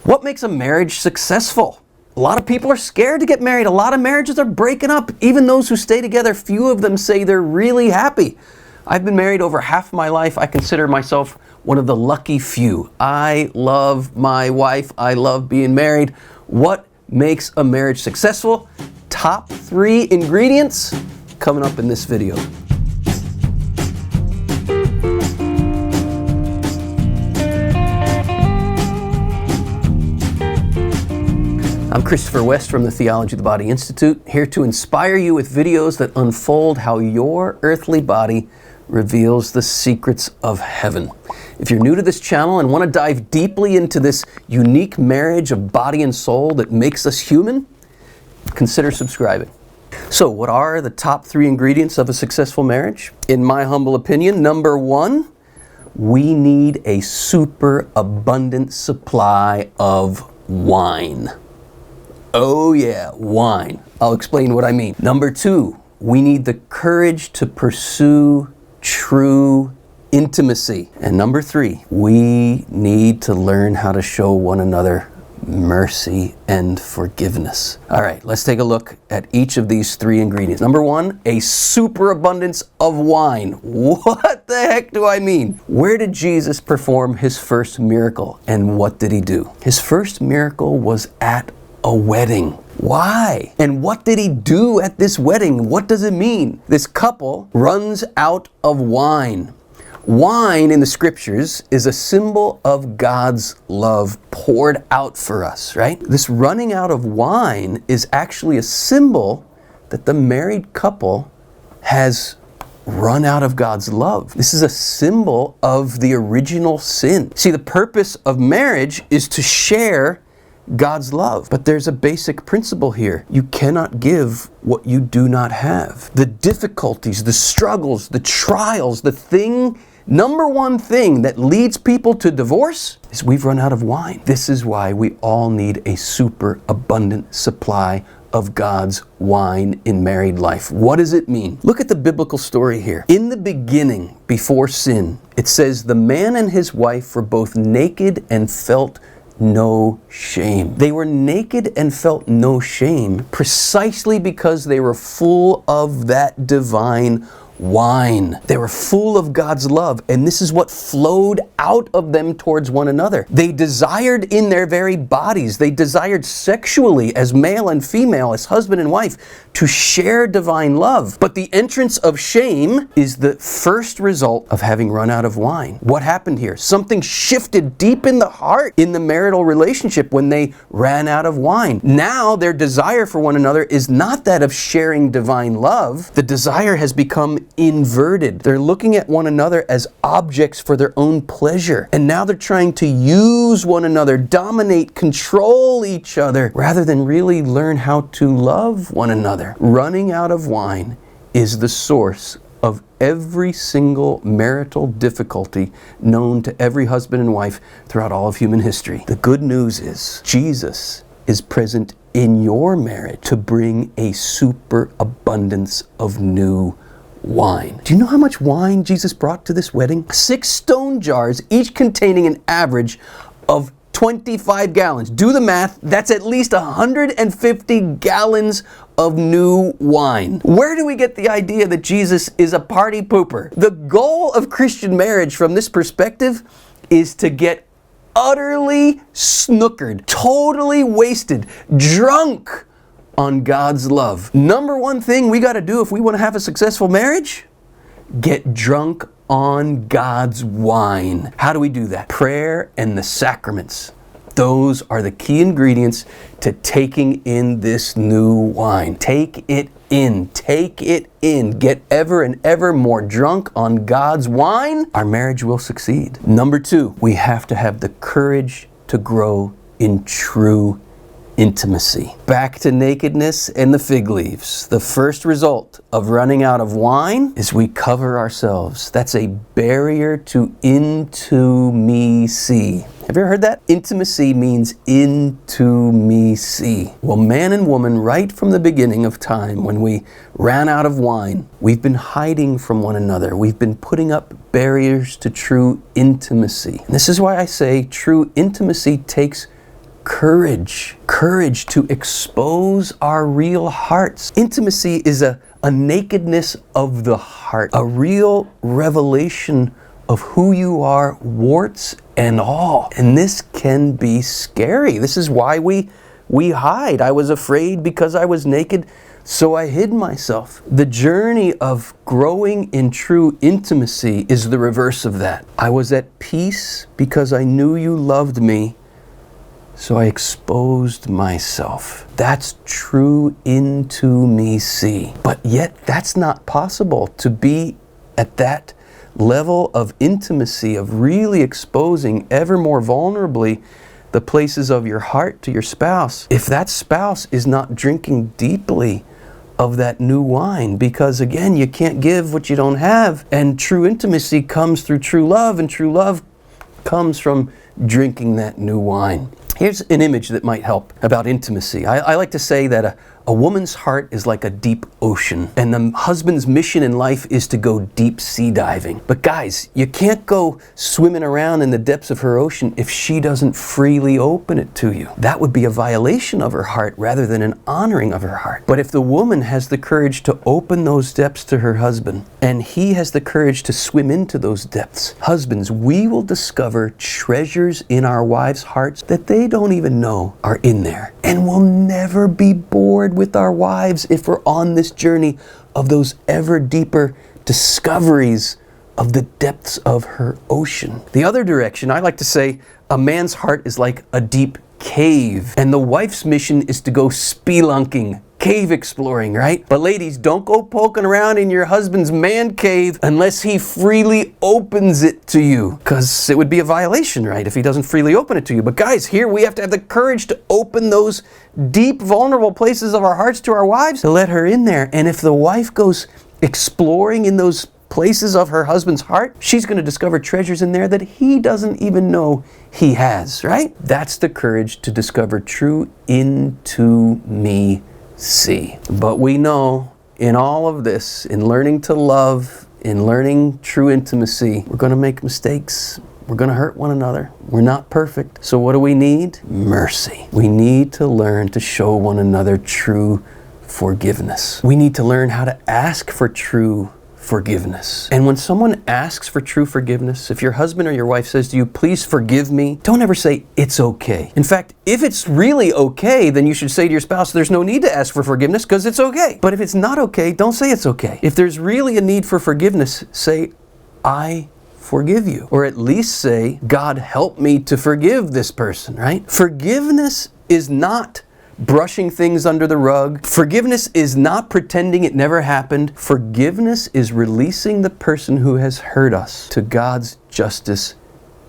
What makes a marriage successful? A lot of people are scared to get married. A lot of marriages are breaking up. Even those who stay together, few of them say they're really happy. I've been married over half my life. I consider myself one of the lucky few. I love my wife. I love being married. What makes a marriage successful? Top 3 ingredients coming up in this video. I'm Christopher West from the Theology of the Body Institute, here to inspire you with videos that unfold how your earthly body reveals the secrets of heaven. If you're new to this channel and want to dive deeply into this unique marriage of body and soul that makes us human, consider subscribing. So, what are the top 3 ingredients of a successful marriage? In my humble opinion, number 1, we need a super abundant supply of wine. Oh yeah, wine. I'll explain what I mean. Number 2, we need the courage to pursue true intimacy. And number 3, we need to learn how to show one another mercy and forgiveness. All right, let's take a look at each of these 3 ingredients. Number 1, a superabundance of wine. What the heck do I mean? Where did Jesus perform his first miracle, and what did he do? His first miracle was at a wedding. Why? And what did he do at this wedding? What does it mean? This couple runs out of wine. Wine in the scriptures is a symbol of God's love poured out for us, right? This running out of wine is actually a symbol that the married couple has run out of God's love. This is a symbol of the original sin. See, the purpose of marriage is to share God's love. But there's a basic principle here. You cannot give what you do not have. The difficulties, the struggles, the trials, number one thing that leads people to divorce is we've run out of wine. This is why we all need a super abundant supply of God's wine in married life. What does it mean? Look at the biblical story here. In the beginning, before sin, it says the man and his wife were both naked and felt no shame. They were naked and felt no shame precisely because they were full of that divine wine. They were full of God's love, and this is what flowed out of them towards one another. They desired in their very bodies, they desired sexually as male and female, as husband and wife, to share divine love. But the entrance of shame is the first result of having run out of wine. What happened here? Something shifted deep in the heart in the marital relationship when they ran out of wine. Now their desire for one another is not that of sharing divine love. The desire has become inverted. They're looking at one another as objects for their own pleasure. And now they're trying to use one another, dominate, control each other, rather than really learn how to love one another. Running out of wine is the source of every single marital difficulty known to every husband and wife throughout all of human history. The good news is Jesus is present in your marriage to bring a super abundance of new wine. Do you know how much wine Jesus brought to this wedding? 6 stone jars, each containing an average of 25 gallons. Do the math, that's at least 150 gallons of new wine. Where do we get the idea that Jesus is a party pooper? The goal of Christian marriage from this perspective is to get utterly snookered, totally wasted, drunk on God's love. Number 1 thing we got to do if we want to have a successful marriage, get drunk on God's wine. How do we do that? Prayer and the sacraments. Those are the key ingredients to taking in this new wine. Take it in. Take it in. Get ever and ever more drunk on God's wine. Our marriage will succeed. Number 2, we have to have the courage to grow in true intimacy. Back to nakedness and the fig leaves. The first result of running out of wine is we cover ourselves. That's a barrier to intimacy. Have you ever heard that? Intimacy means intimacy. Well, man and woman, right from the beginning of time, when we ran out of wine, we've been hiding from one another. We've been putting up barriers to true intimacy. And this is why I say true intimacy takes courage to expose our real hearts. Intimacy is a nakedness of the heart, a real revelation of who you are, warts and all. And this can be scary. This is why we hide. I was afraid because I was naked, so I hid myself. The journey of growing in true intimacy is the reverse of that. I was at peace because I knew you loved me, so I exposed myself. That's true intimacy. But yet that's not possible to be at that level of intimacy, of really exposing ever more vulnerably the places of your heart to your spouse, if that spouse is not drinking deeply of that new wine. Because again, you can't give what you don't have, and true intimacy comes through true love, and true love comes from drinking that new wine. Here's an image that might help about intimacy. I like to say that a woman's heart is like a deep ocean, and the husband's mission in life is to go deep sea diving. But guys, you can't go swimming around in the depths of her ocean if she doesn't freely open it to you. That would be a violation of her heart rather than an honoring of her heart. But if the woman has the courage to open those depths to her husband, and he has the courage to swim into those depths, husbands, we will discover treasures in our wives' hearts that they don't even know are in there. And we'll never be bored with our wives if we're on this journey of those ever deeper discoveries of the depths of her ocean. The other direction, I like to say, a man's heart is like a deep cave, and the wife's mission is to go spelunking, cave exploring, right? But ladies, don't go poking around in your husband's man cave unless he freely opens it to you, because it would be a violation, right, if he doesn't freely open it to you. But guys, here we have to have the courage to open those deep, vulnerable places of our hearts to our wives, to let her in there. And if the wife goes exploring in those places of her husband's heart, she's going to discover treasures in there that he doesn't even know he has, right? That's the courage to discover true intimacy. But we know in all of this, in learning to love, in learning true intimacy, we're going to make mistakes. We're going to hurt one another. We're not perfect. So what do we need? Mercy. We need to learn to show one another true forgiveness. We need to learn how to ask for true forgiveness. And when someone asks for true forgiveness, if your husband or your wife says to you, please forgive me, don't ever say, it's okay. In fact, if it's really okay, then you should say to your spouse, there's no need to ask for forgiveness because it's okay. But if it's not okay, don't say it's okay. If there's really a need for forgiveness, say, I forgive you. Or at least say, God, help me to forgive this person, right? Forgiveness is not brushing things under the rug. Forgiveness is not pretending it never happened. Forgiveness is releasing the person who has hurt us to God's justice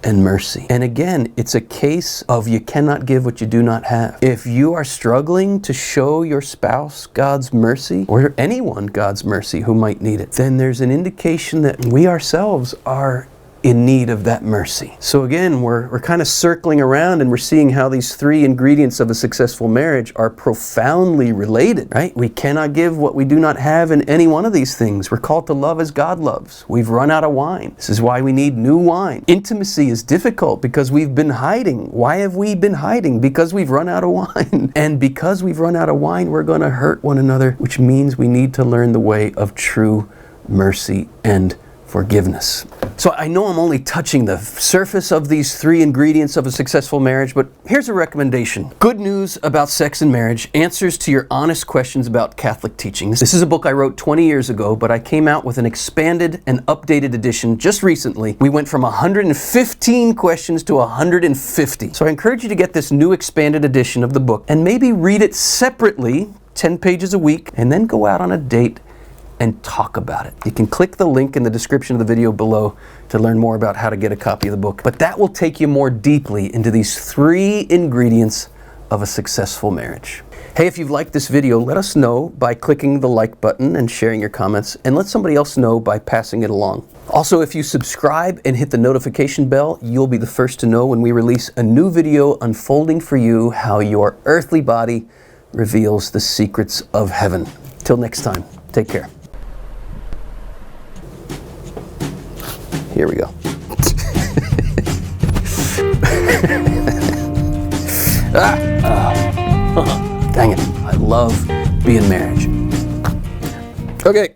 and mercy. And again, it's a case of you cannot give what you do not have. If you are struggling to show your spouse God's mercy, or anyone God's mercy who might need it, then there's an indication that we ourselves are in need of that mercy. So again, we're kind of circling around, and we're seeing how these three ingredients of a successful marriage are profoundly related, right? We cannot give what we do not have in any one of these things. We're called to love as God loves. We've run out of wine. This is why we need new wine. Intimacy is difficult because we've been hiding. Why have we been hiding? Because we've run out of wine. And because we've run out of wine, we're going to hurt one another, which means we need to learn the way of true mercy and forgiveness. So I know I'm only touching the surface of these three ingredients of a successful marriage, but here's a recommendation. Good news about sex and marriage, answers to your honest questions about Catholic teachings. This is a book I wrote 20 years ago, but I came out with an expanded and updated edition just recently. We went from 115 questions to 150. So I encourage you to get this new expanded edition of the book and maybe read it separately, 10 pages a week, and then go out on a date and talk about it. You can click the link in the description of the video below to learn more about how to get a copy of the book. But that will take you more deeply into these three ingredients of a successful marriage. Hey, if you've liked this video, let us know by clicking the like button and sharing your comments, and let somebody else know by passing it along. Also, if you subscribe and hit the notification bell, you'll be the first to know when we release a new video unfolding for you how your earthly body reveals the secrets of heaven. Till next time, take care. Here we go. Dang it. I love being marriage. Okay.